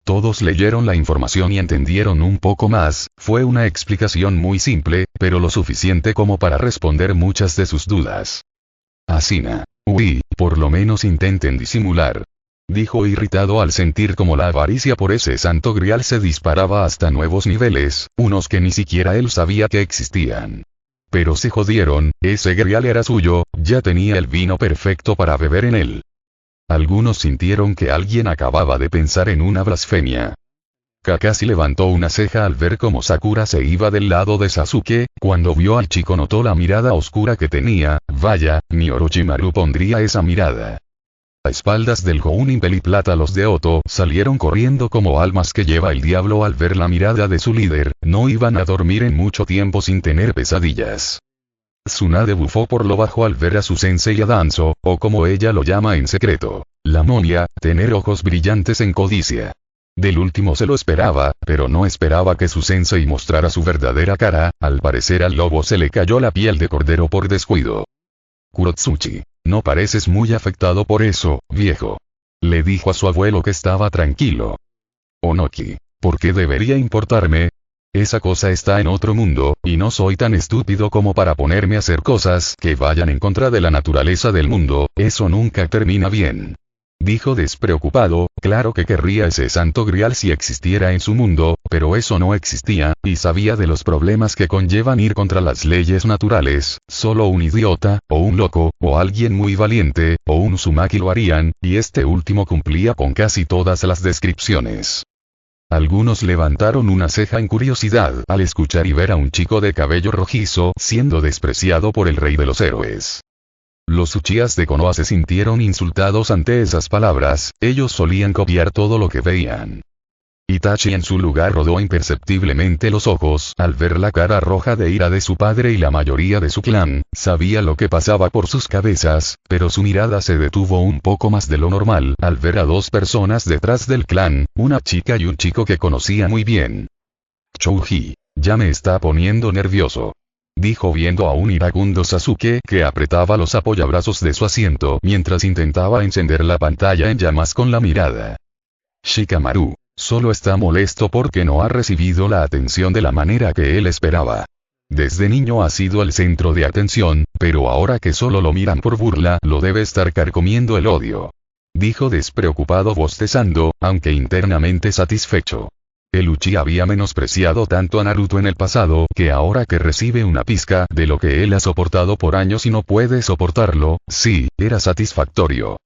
Todos leyeron la información y entendieron un poco más, fue una explicación muy simple, pero lo suficiente como para responder muchas de sus dudas. Asina. Uy, por lo menos intenten disimular. Dijo irritado al sentir como la avaricia por ese Santo Grial se disparaba hasta nuevos niveles, unos que ni siquiera él sabía que existían. Pero se jodieron, ese Grial era suyo, ya tenía el vino perfecto para beber en él. Algunos sintieron que alguien acababa de pensar en una blasfemia. Kakashi levantó una ceja al ver cómo Sakura se iba del lado de Sasuke, cuando vio al chico notó la mirada oscura que tenía, vaya, ni Orochimaru pondría esa mirada. A espaldas del Jounin Impel Plata los de Oto salieron corriendo como almas que lleva el diablo al ver la mirada de su líder, no iban a dormir en mucho tiempo sin tener pesadillas. Tsunade bufó por lo bajo al ver a su sensei Danzo, o como ella lo llama en secreto, la momia, tener ojos brillantes en codicia. Del último se lo esperaba, pero no esperaba que su sensei mostrara su verdadera cara, al parecer al lobo se le cayó la piel de cordero por descuido. Kurotsuchi. No pareces muy afectado por eso, viejo. Le dijo a su abuelo que estaba tranquilo. Onoki. ¿Por qué debería importarme? Esa cosa está en otro mundo, y no soy tan estúpido como para ponerme a hacer cosas que vayan en contra de la naturaleza del mundo, eso nunca termina bien. Dijo despreocupado, claro que querría ese Santo Grial si existiera en su mundo, pero eso no existía, y sabía de los problemas que conllevan ir contra las leyes naturales, solo un idiota, o un loco, o alguien muy valiente, o un Uzumaki lo harían, y este último cumplía con casi todas las descripciones. Algunos levantaron una ceja en curiosidad al escuchar y ver a un chico de cabello rojizo siendo despreciado por el rey de los héroes. Los Uchihas de Konoha se sintieron insultados ante esas palabras, ellos solían copiar todo lo que veían. Itachi en su lugar rodó imperceptiblemente los ojos al ver la cara roja de ira de su padre y la mayoría de su clan, sabía lo que pasaba por sus cabezas, pero su mirada se detuvo un poco más de lo normal al ver a 2 personas detrás del clan, una chica y un chico que conocía muy bien. Chouji. Ya me está poniendo nervioso. dijo viendo a un iracundo Sasuke que apretaba los apoyabrazos de su asiento mientras intentaba encender la pantalla en llamas con la mirada. Shikamaru solo está molesto porque no ha recibido la atención de la manera que él esperaba. Desde niño ha sido el centro de atención, pero ahora que solo lo miran por burla, lo debe estar carcomiendo el odio. Dijo despreocupado bostezando, aunque internamente satisfecho. El Uchiha había menospreciado tanto a Naruto en el pasado, que ahora que recibe una pizca de lo que él ha soportado por años y no puede soportarlo, sí, era satisfactorio.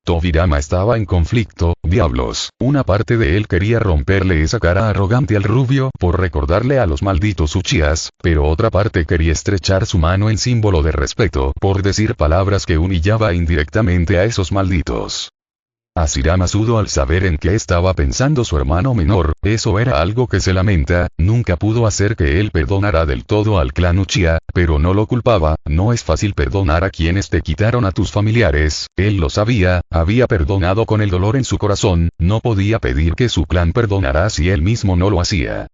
Tobirama estaba en conflicto, diablos, una parte de él quería romperle esa cara arrogante al rubio por recordarle a los malditos Uchihas, pero otra parte quería estrechar su mano en símbolo de respeto por decir palabras que humillaba indirectamente a esos malditos. Hashirama sudó al saber en qué estaba pensando su hermano menor, eso era algo que se lamenta, nunca pudo hacer que él perdonara del todo al clan Uchiha, pero no lo culpaba, no es fácil perdonar a quienes te quitaron a tus familiares, él lo sabía, había perdonado con el dolor en su corazón, no podía pedir que su clan perdonara si él mismo no lo hacía.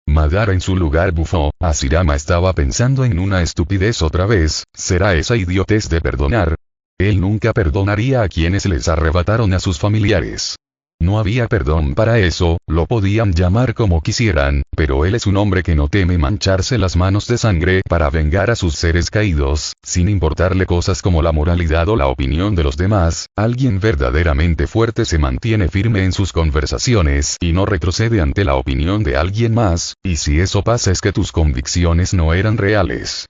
Madara en su lugar bufó, Hashirama estaba pensando en una estupidez otra vez, ¿será esa idiotez de perdonar? Él nunca perdonaría a quienes les arrebataron a sus familiares. No había perdón para eso, lo podían llamar como quisieran, pero él es un hombre que no teme mancharse las manos de sangre para vengar a sus seres caídos, sin importarle cosas como la moralidad o la opinión de los demás. Alguien verdaderamente fuerte se mantiene firme en sus conversaciones y no retrocede ante la opinión de alguien más, y si eso pasa es que tus convicciones no eran reales.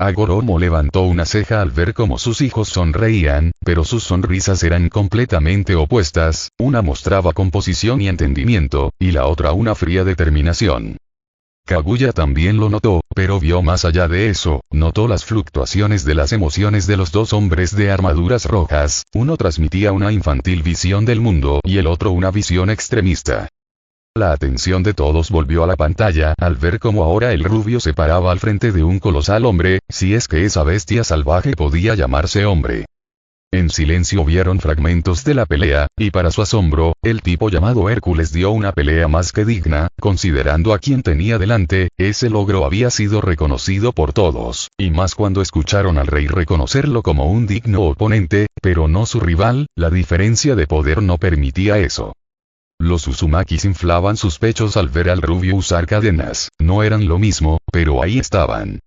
Agoromo levantó una ceja al ver cómo sus hijos sonreían, pero sus sonrisas eran completamente opuestas, una mostraba composición y entendimiento, y la otra una fría determinación. Kaguya también lo notó, pero vio más allá de eso, notó las fluctuaciones de las emociones de los dos hombres de armaduras rojas, uno transmitía una infantil visión del mundo y el otro una visión extremista. La atención de todos volvió a la pantalla al ver cómo ahora el rubio se paraba al frente de un colosal hombre, si es que esa bestia salvaje podía llamarse hombre. En silencio vieron fragmentos de la pelea, y para su asombro, el tipo llamado Hércules dio una pelea más que digna, considerando a quien tenía delante, ese logro había sido reconocido por todos, y más cuando escucharon al rey reconocerlo como un digno oponente, pero no su rival, la diferencia de poder no permitía eso. Los Uzumakis inflaban sus pechos al ver al rubio usar cadenas, no eran lo mismo, pero ahí estaban.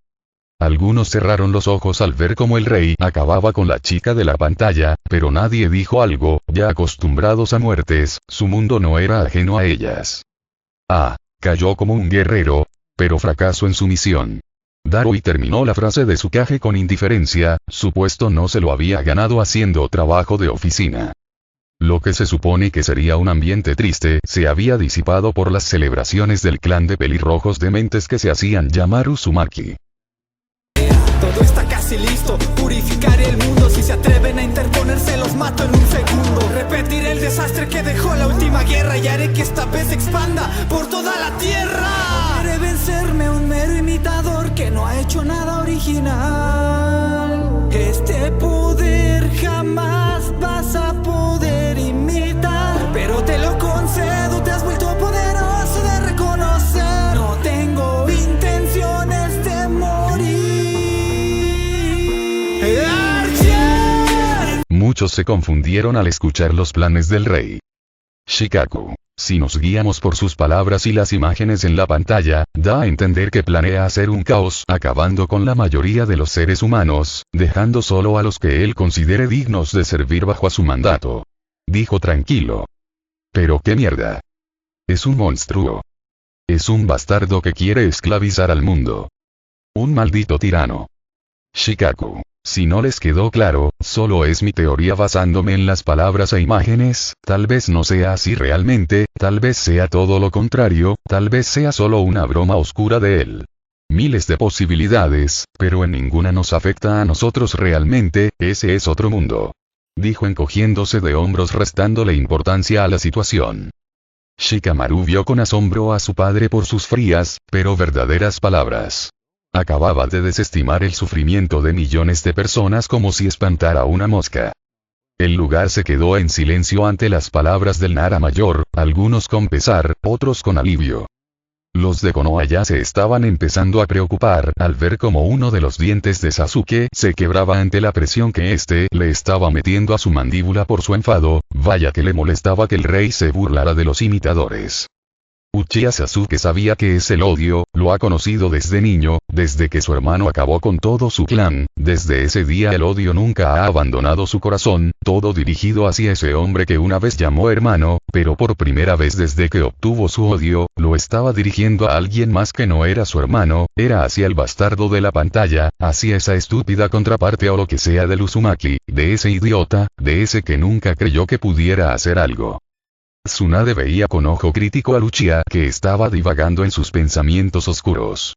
Algunos cerraron los ojos al ver cómo el rey acababa con la chica de la pantalla, pero nadie dijo algo, ya acostumbrados a muertes, su mundo no era ajeno a ellas. Cayó como un guerrero, pero fracasó en su misión. Darui terminó la frase de Tsukage con indiferencia, su puesto no se lo había ganado haciendo trabajo de oficina. Lo que se supone que sería un ambiente triste se había disipado por las celebraciones del clan de pelirrojos dementes que se hacían llamar Uzumaki. Todo está casi listo, purificaré el mundo. Si se atreven a interponerse los mato en un segundo. Repetiré el desastre que dejó la última guerra y haré que esta vez se expanda por toda la tierra. Quiere vencerme un mero imitador que no ha hecho nada original. Este poder jamás vas a poder imitar, pero te lo concedo, te has vuelto poderoso de reconocer. No tengo intenciones de morir. Muchos se confundieron al escuchar los planes del rey. Shikaku, si nos guiamos por sus palabras y las imágenes en la pantalla, da a entender que planea hacer un caos acabando con la mayoría de los seres humanos, dejando solo a los que él considere dignos de servir bajo su mandato. Dijo tranquilo. Pero qué mierda. Es un monstruo. Es un bastardo que quiere esclavizar al mundo. Un maldito tirano. Shikaku. Si no les quedó claro, solo es mi teoría basándome en las palabras e imágenes, tal vez no sea así realmente, tal vez sea todo lo contrario, tal vez sea solo una broma oscura de él. Miles de posibilidades, pero en ninguna nos afecta a nosotros realmente, ese es otro mundo. Dijo encogiéndose de hombros restándole importancia a la situación. Shikamaru vio con asombro a su padre por sus frías, pero verdaderas palabras. Acababa de desestimar el sufrimiento de millones de personas como si espantara una mosca. El lugar se quedó en silencio ante las palabras del Nara Mayor, algunos con pesar, otros con alivio. Los de Konoha ya se estaban empezando a preocupar al ver como uno de los dientes de Sasuke se quebraba ante la presión que éste le estaba metiendo a su mandíbula por su enfado. Vaya que le molestaba que el rey se burlara de los imitadores. Uchiha Sasuke sabía que es el odio, lo ha conocido desde niño, desde que su hermano acabó con todo su clan. Desde ese día el odio nunca ha abandonado su corazón, todo dirigido hacia ese hombre que una vez llamó hermano, pero por primera vez desde que obtuvo su odio, lo estaba dirigiendo a alguien más que no era su hermano, era hacia el bastardo de la pantalla, hacia esa estúpida contraparte o lo que sea del Uzumaki, de ese idiota, de ese que nunca creyó que pudiera hacer algo. Tsunade veía con ojo crítico a Uchiha que estaba divagando en sus pensamientos oscuros.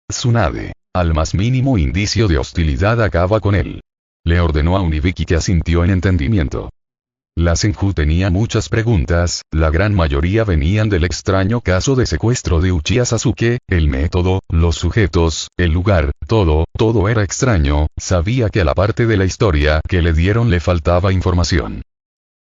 Tsunade, al más mínimo indicio de hostilidad acaba con él. Le ordenó a Unibiki que asintió en entendimiento. La Senju tenía muchas preguntas, la gran mayoría venían del extraño caso de secuestro de Uchiha Sasuke, el método, los sujetos, el lugar, todo era extraño, sabía que a la parte de la historia que le dieron le faltaba información.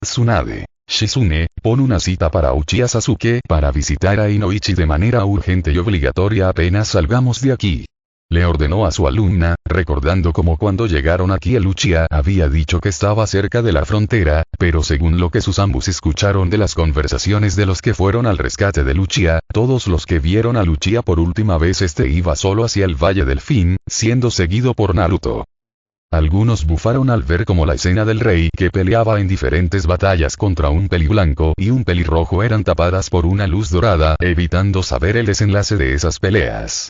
Tsunade. Shizune, pon una cita para Uchiha Sasuke para visitar a Inoichi de manera urgente y obligatoria apenas salgamos de aquí. Le ordenó a su alumna, recordando como cuando llegaron aquí el Uchiha había dicho que estaba cerca de la frontera, pero según lo que sus ambos escucharon de las conversaciones de los que fueron al rescate del Uchiha, todos los que vieron al Uchiha por última vez iba solo hacia el Valle del Fin, siendo seguido por Naruto. Algunos bufaron al ver como la escena del rey que peleaba en diferentes batallas contra un peliblanco y un pelirrojo eran tapadas por una luz dorada, evitando saber el desenlace de esas peleas.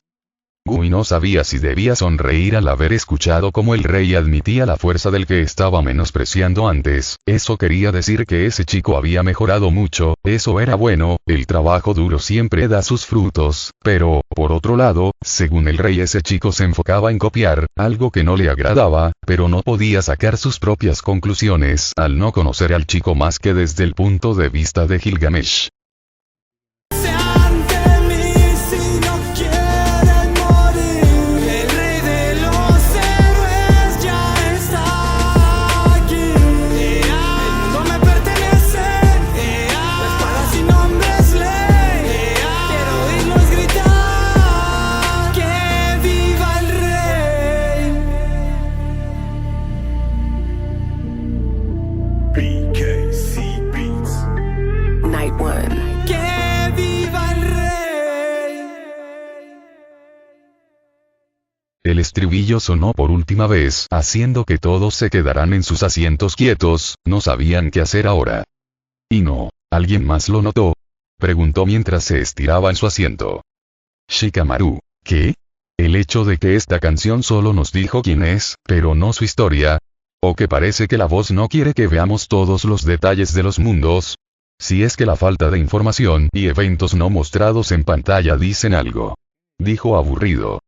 Gui no sabía si debía sonreír al haber escuchado cómo el rey admitía la fuerza del que estaba menospreciando antes. Eso quería decir que ese chico había mejorado mucho, eso era bueno, el trabajo duro siempre da sus frutos, pero, por otro lado, según el rey ese chico se enfocaba en copiar, algo que no le agradaba, pero no podía sacar sus propias conclusiones al no conocer al chico más que desde el punto de vista de Gilgamesh. El estribillo sonó por última vez, haciendo que todos se quedaran en sus asientos quietos, no sabían qué hacer ahora. ¿Y no? ¿Alguien más lo notó? Preguntó mientras se estiraba en su asiento. Shikamaru. ¿Qué? El hecho de que esta canción solo nos dijo quién es, pero no su historia. ¿O que parece que la voz no quiere que veamos todos los detalles de los mundos? Si es que la falta de información y eventos no mostrados en pantalla dicen algo. Dijo aburrido.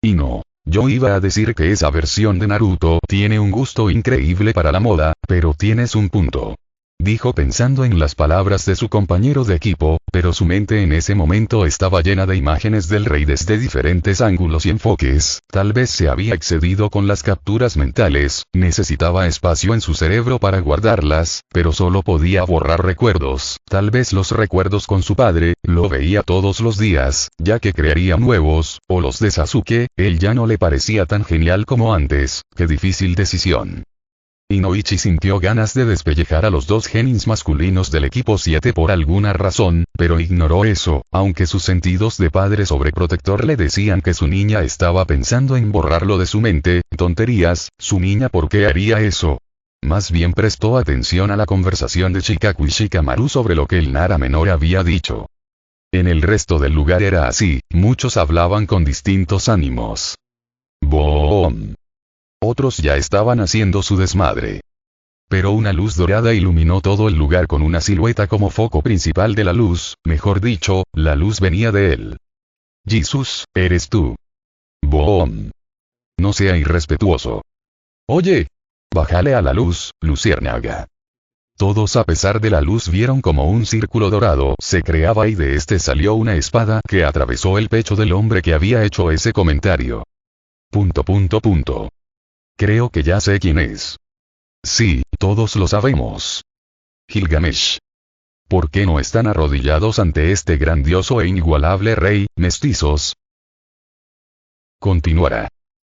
Y no. Yo iba a decir que esa versión de Naruto tiene un gusto increíble para la moda, pero tienes un punto. Dijo pensando en las palabras de su compañero de equipo, pero su mente en ese momento estaba llena de imágenes del rey desde diferentes ángulos y enfoques, tal vez se había excedido con las capturas mentales, necesitaba espacio en su cerebro para guardarlas, pero solo podía borrar recuerdos, tal vez los recuerdos con su padre, lo veía todos los días, ya que crearía nuevos, o los de Sasuke, él ya no le parecía tan genial como antes, qué difícil decisión. Inoichi sintió ganas de despellejar a los dos genins masculinos del equipo 7 por alguna razón, pero ignoró eso, aunque sus sentidos de padre sobreprotector le decían que su niña estaba pensando en borrarlo de su mente. Tonterías, su niña ¿por qué haría eso? Más bien prestó atención a la conversación de Chikaku y Shikamaru sobre lo que el Nara menor había dicho. En el resto del lugar era así, muchos hablaban con distintos ánimos. ¡Boom! Otros ya estaban haciendo su desmadre. Pero una luz dorada iluminó todo el lugar con una silueta como foco principal de la luz, mejor dicho, la luz venía de él. Jesús, eres tú. Boom. No sea irrespetuoso. Oye. Bájale a la luz, luciérnaga. Todos a pesar de la luz vieron como un círculo dorado se creaba y de este salió una espada que atravesó el pecho del hombre que había hecho ese comentario. Creo que ya sé quién es. Sí, todos lo sabemos. Gilgamesh. ¿Por qué no están arrodillados ante este grandioso e inigualable rey, mestizos? Continuará.